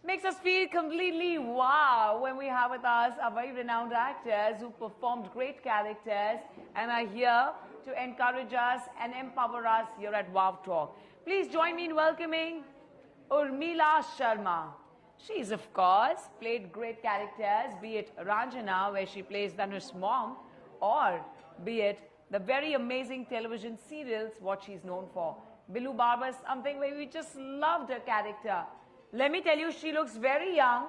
Makes us feel completely wow when we have with us our very renowned actors who performed great characters and are here to encourage us and empower us here at Wow Talk. Please join me in welcoming Urmila Sharma. She's, of course, played great characters, be it Ranjana, where she plays Dhanush's mom, or be it the very amazing television serials, what she's known for. Billu Barba is something where we just loved her character. Let me tell you, she looks very young,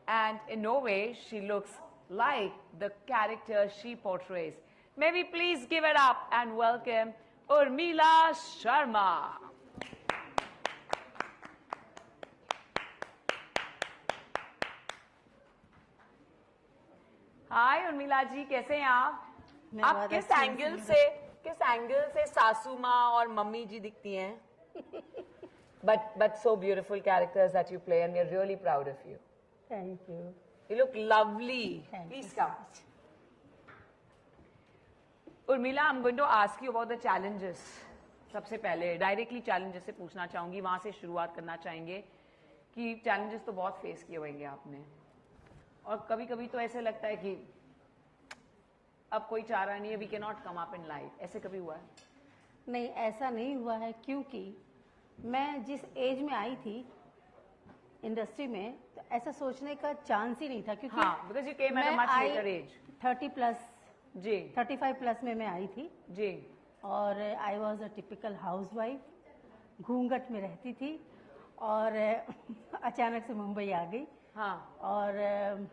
and in no way she looks like the character she portrays. May we please give it up and welcome Urmila Sharma. हाय उर्मिला जी, कैसे हैं आप किस angle से सासू माँ और mummy जी दिखती हैं? but so beautiful characters that you play and we are really proud of you. Thank you. You look lovely. Please come. Urmila, I'm going to ask you about the challenges. सबसे पहले directly challenges से पूछना चाहूंगी, वहां से शुरुआत करना चाहेंगे कि challenges तो बहुत फेस किए होंगे आपने, और कभी कभी तो ऐसे लगता है कि अब कोई चारा नहीं है, we can not come up in life. ऐसे कभी हुआ है? नहीं, ऐसा नहीं हुआ है, क्योंकि मैं जिस एज में आई थी इंडस्ट्री में, तो ऐसा सोचने का चांस ही नहीं था, क्योंकि because you came at a much later age. 30+ जी, 35+ में मैं आई थी जी. और I was a typical housewife, घूंघट में रहती थी और अचानक से मुंबई आ गई. हाँ. और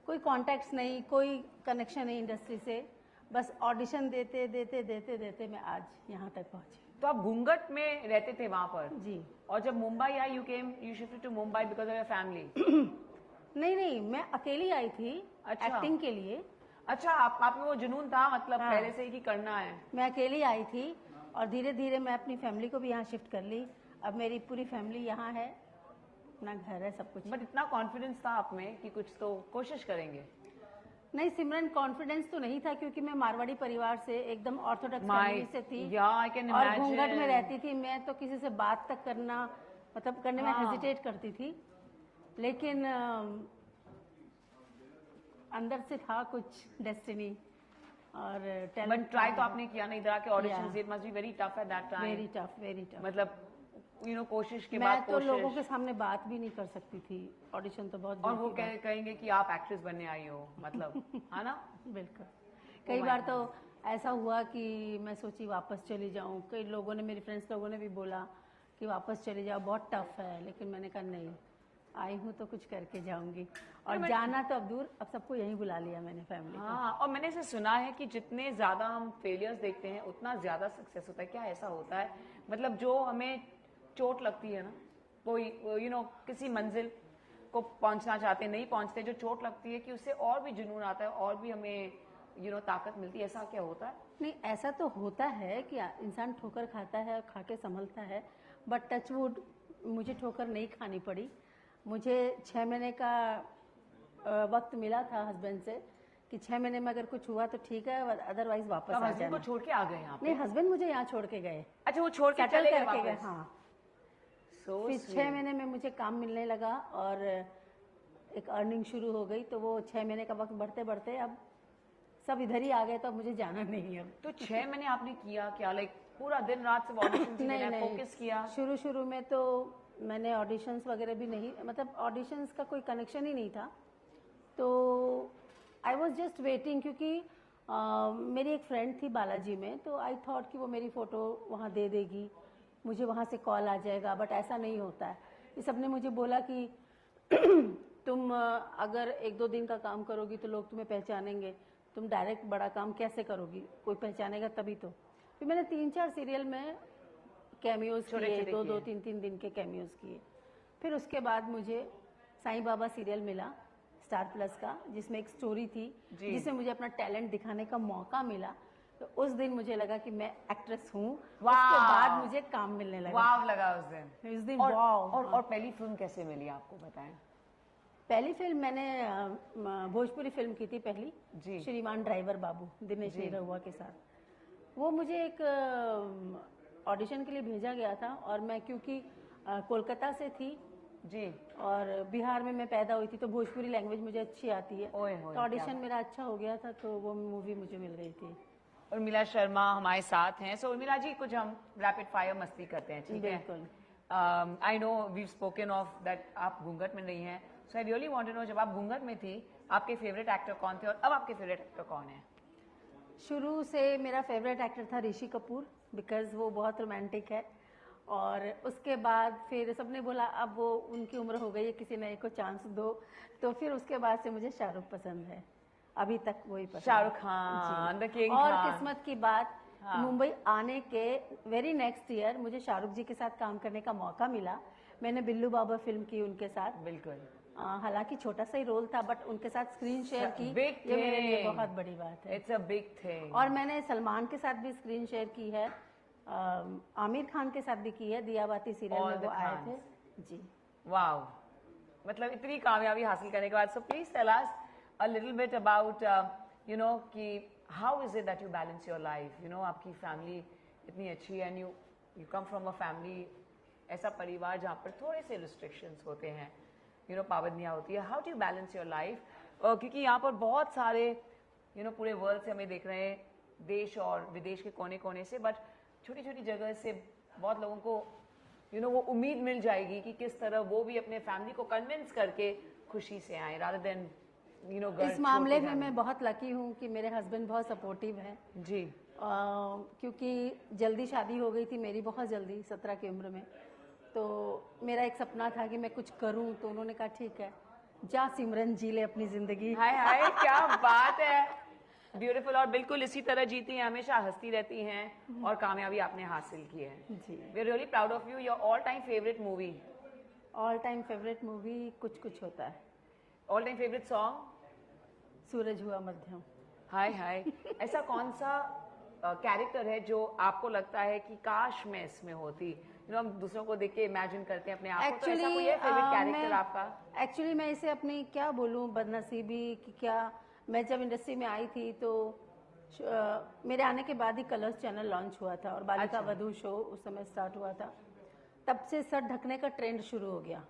कोई कॉन्टैक्ट्स नहीं, कोई कनेक्शन नहीं इंडस्ट्री से, बस ऑडिशन देते देते देते देते मैं आज यहाँ तक पहुँची. तो आप घूंघट में रहते थे वहां पर? जी. और जब मुंबई आई, you shifted to Mumbai because of your family? नहीं, मैं अकेली आई थी. अच्छा. एक्टिंग के लिए. अच्छा, आप में वो जुनून था, मतलब हाँ. पहले से ही कि करना है. मैं अकेली आई थी और धीरे धीरे मैं अपनी फैमिली को भी यहाँ शिफ्ट कर ली. अब मेरी पूरी फैमिली यहाँ है, अपना घर है, सब कुछ. बट इतना कॉन्फिडेंस था आप में कि कुछ तो कोशिश करेंगे? नहीं सिमरन, कॉन्फिडेंस तो नहीं था, क्योंकि मैं मारवाड़ी परिवार से, एकदम ऑर्थोडॉक्स फैमिली से थी. और घूंघट में रहती थी. मैं तो किसी से बात तक करना, मतलब करने में हेजिटेट करती थी. लेकिन अंदर से था कुछ डेस्टिनी और टैलेंट. बट ट्राई तो आपने किया नहीं? इधर आके auditions, it must be very tough at that time. Very tough. मतलब कोशिश के मैं बाद तो लोगों के सामने बात भी नहीं कर सकती थी. ऑडिशन तो बहुत, और वो कहेंगे कि आप एक्ट्रेस बनने आई हो, मतलब है ना? बिल्कुल. कई बार तो ऐसा हुआ कि मैं सोची वापस चली जाऊं. कई लोगों ने, मेरे फ्रेंड्स लोगों ने भी बोला कि वापस चली जाओ, बहुत टफ है. लेकिन मैंने कहा नहीं, आई हूँ तो कुछ करके जाऊंगी. और जाना तो अब दूर, अब सबको यहीं बुला लिया मैंने, फैमिली. हाँ, और मैंने ऐसे सुना है कि जितने ज्यादा हम फेलियर्स देखते हैं उतना ज्यादा सक्सेस होता है. क्या ऐसा होता है? मतलब जो हमें चोट लगती है ना, कोई किसी मंजिल को पहुंचना चाहते नहीं पहुंचते, जो चोट लगती है कि उससे और भी जुनून आता है और भी हमें ताकत मिलती है. ऐसा क्या होता है? नहीं, ऐसा तो होता है कि इंसान ठोकर खाता है, खा के संभलता है. बट टचवुड, मुझे ठोकर नहीं खानी पड़ी. मुझे 6 महीने का वक्त मिला था हस्बैंड से कि 6 महीने में अगर कुछ हुआ तो ठीक है, अदरवाइज वापस आ जाना. हस्बैंड को छोड़ के आ गए आप? नहीं, हस्बैंड मुझे यहाँ छोड़ के गए. अच्छा, वो छोड़ के चले गए? हाँ. फिर 6 महीने में मुझे काम मिलने लगा और एक अर्निंग शुरू हो गई. तो वो 6 महीने का वक्त बढ़ते बढ़ते अब सब इधर ही आ गए, तो अब मुझे जाना नहीं है. तो 6 महीने आपने किया क्या? लाइक पूरा दिन रात से ऑडिशन नहीं फोकस किया? शुरू में तो मैंने ऑडिशंस वगैरह भी नहीं, मतलब ऑडिशंस का कोई कनेक्शन ही नहीं था. तो आई वॉज जस्ट वेटिंग, क्योंकि मेरी एक फ्रेंड थी बालाजी में, तो आई थॉट कि वो मेरी फ़ोटो वहाँ दे देगी, मुझे वहाँ से कॉल आ जाएगा. बट ऐसा नहीं होता है. ये सब ने मुझे बोला कि तुम अगर 1-2 दिन का काम करोगी तो लोग तुम्हें पहचानेंगे, तुम डायरेक्ट बड़ा काम कैसे करोगी, कोई पहचानेगा तभी तो. फिर मैंने 3-4 सीरियल में कैमियोज किए, 2-2, 3-3 दिन के कैमियोज किए. फिर उसके बाद मुझे साईं बाबा सीरियल मिला स्टार प्लस का, जिसमें एक स्टोरी थी, जिसमें मुझे अपना टैलेंट दिखाने का मौका मिला. तो उस दिन मुझे लगा कि मैं एक्ट्रेस हूँ. उसके बाद मुझे काम मिलने लगा. वाव लगा उस दिन. वाव. और पहली फिल्म कैसे मिली आपको, बताएं? पहली फिल्म मैंने भोजपुरी फिल्म की थी पहली, श्रीमान ड्राइवर बाबू, दिनेश निरहुआ के साथ. वो मुझे एक ऑडिशन के लिए भेजा गया था और मैं क्योंकि कोलकाता से थी, जी। और बिहार में मैं पैदा हुई थी तो भोजपुरी लैंग्वेज मुझे अच्छी आती है। ओए होए, तो ऑडिशन क्या मेरा अच्छा हो गया था तो वो मूवी मुझे मिल गई थी। उर्मिला शर्मा हमारे साथ हैं। सो उर्मिला जी, कुछ हम रैपिड फायर मस्ती करते हैं, ठीक है? बिल्कुल। I know we spoken of that आप घूंघट में नहीं हैं, so I really want to know, जब आप घूंघट में थी आपके फेवरेट एक्टर कौन थे और अब आपके फेवरेट एक्टर कौन है? शुरू से मेरा फेवरेट एक्टर था ऋषि कपूर, बिकॉज वो बहुत रोमांटिक है। और उसके बाद फिर सबने बोला अब वो उनकी उम्र हो गई है, किसी नए को चांस दो, तो फिर उसके बाद से मुझे शाहरुख पसंद है, अभी तक वही पसंद है। शाहरुख खान, द किंग और खान। किस्मत की बात, हाँ। मुंबई आने के वेरी नेक्स्ट ईयर मुझे शाहरुख जी के साथ काम करने का मौका मिला। मैंने बिल्लू बाबा फिल्म की उनके साथ, बिल्कुल। हालांकि छोटा सा ही रोल था, बट उनके साथ स्क्रीन शेयर की, Big ये मेरे लिए thing. बहुत बड़ी बात है। It's a big thing. और मैंने सलमान के साथ भी स्क्रीन शेयर की है, आमिर खान के साथ भी की है, दिया बाती सीरियल All में the वो आए Khans. थे जी। वाओ, मतलब इतनी कामयाबी हासिल करने के बाद, so please tell us a little bit about you know कि how is it that you balance your life, you know आपकी फैमिली इतनी अच्छी है and you come from a family, ऐसा परिवार जहाँ पर थोड़े से रिस्ट्रिक्शंस होते हैं, यू नो पाबंदियाँ होती है, how do you balance your life? क्योंकि यहाँ पर बहुत सारे यू नो पूरे वर्ल्ड से हमें देख रहे हैं, देश और विदेश के कोने कोने से, बट छोटी छोटी जगह से बहुत लोगों को यू नो वो उम्मीद मिल जाएगी कि किस तरह वो भी अपने फैमिली को कन्विंस करके खुशी से आए, रादर देन यू नो इस मामले में मैं बहुत लकी हूँ कि मेरे हस्बैंड बहुत सपोर्टिव हैं जी। क्योंकि जल्दी शादी हो गई थी मेरी, बहुत जल्दी 17 की उम्र में। तो मेरा एक सपना था कि मैं कुछ करूं, तो उन्होंने कहा ठीक है जा सिमरन जी ले अपनी जिंदगी। हाय हाय, क्या बात है, ब्यूटीफुल। और बिल्कुल इसी तरह जीती हैं, हमेशा हंसती रहती हैं और कामयाबी आपने हासिल की है। जी। We are really proud of you. Your all time favourite movie? All time favourite movie Kuch Kuch Hota Hai. All time favourite song? Suraj Hua Madhyam. हाय हाय, ऐसा कौन सा कैरेक्टर है जो आपको लगता है कि काश मैं इसमें होती? यू नो हम दूसरों को देख के इमेजिन करते हैं अपने आप को, तो ऐसा कोई है फेवरेट कैरेक्टर आपका? एक्चुअली मैं इसे अपनी क्या बोलूं बदनसीबी कि क्या, मैं जब इंडस्ट्री में आई थी तो मेरे आने के बाद ही कलर्स चैनल लॉन्च हुआ था और बालिका अच्छा। वधू शो उस समय स्टार्ट हुआ था। तब से सर ढकने का ट्रेंड शुरू हो गया।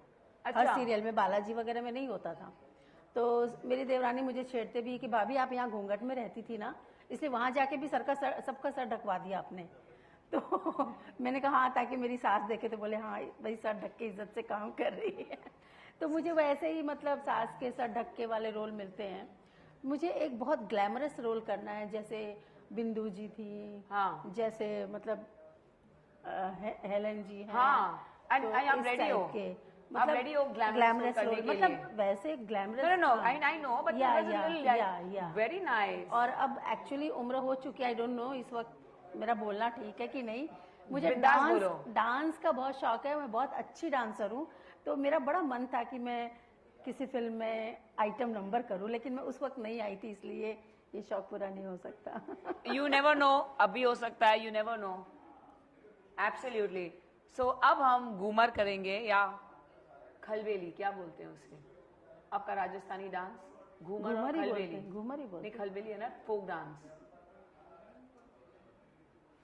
अच्छा। हर सीरियल में, बालाजी वगैरह में नहीं होता था। तो मेरी देवरानी मुझे छेड़ते भी कि भाभी आप यहाँ घूंघट में रहती थी ना, इसलिए वहां जाके भी सबका सर ढकवा दिया आपने। तो मैंने कहा हाँ, ताकि मेरी सास देखे तो बोले हाँ भाई सर ढक के इज्जत से काम कर रही है। तो मुझे वैसे ही मतलब सास के सर ढक्के वाले रोल मिलते हैं। मुझे एक बहुत ग्लैमरस रोल करना है, जैसे बिंदु जी थी, हाँ। जैसे मतलब हेलन जी हैं। हाँ, and तो आप इस ready टाइप हो? के, आप ready हो glamorous ग्लैमरस करने रोल, के मतलब लिए? वैसे glamorous. No, no, no, I know, but या it was a little या very nice. और अब एक्चुअली उम्र हो चुकी है, आई डोंट नो इस वक्त मेरा बोलना ठीक है कि नहीं। मुझे बिंदास बोलो। डांस का बहुत शौक है, मैं बहुत अच्छी डांसर हूँ। तो मेरा बड़ा मन था कि मैं किसी फिल्म में आइटम नंबर करूँ, लेकिन मैं उस वक्त नहीं आई थी, इसलिए ये शौक पूरा नहीं हो सकता। You never know, अभी हो सकता है, you never know. Absolutely. So अब हम घूमर करेंगे या खलबेली, क्या बोलते हैं उसे? आपका राजस्थानी डांस घूमर और घूमर ही बोलते खलबेली? हैं, घूमर ही बोलते नहीं, खलबेली है ना फोक डांस।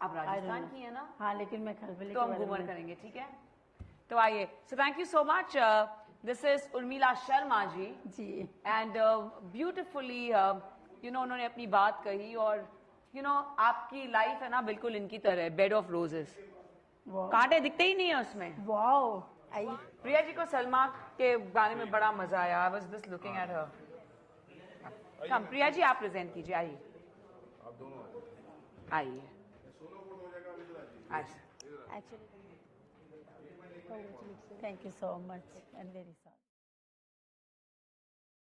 आप राजस्थान की है ना? हाँ, लेकिन मैं खलबली तो हम घूमर करेंगे, ठीक है? तो आइए। So thank you so much. This is Urmila Sharma ji ji. And beautifully you know उन्होंने अपनी बात कही, और यू नो आपकी लाइफ है ना बिल्कुल इनकी तरह, बेड ऑफ रोजेस, कांटे दिखते ही नहीं है उसमें। वाओ। प्रिया जी को सलमा के गाने में बड़ा मजा आया। I was just looking at her. Come Priya ji, आप प्रेजेंट कीजिए, आइए आइए। Actually, thank you so much and very sorry.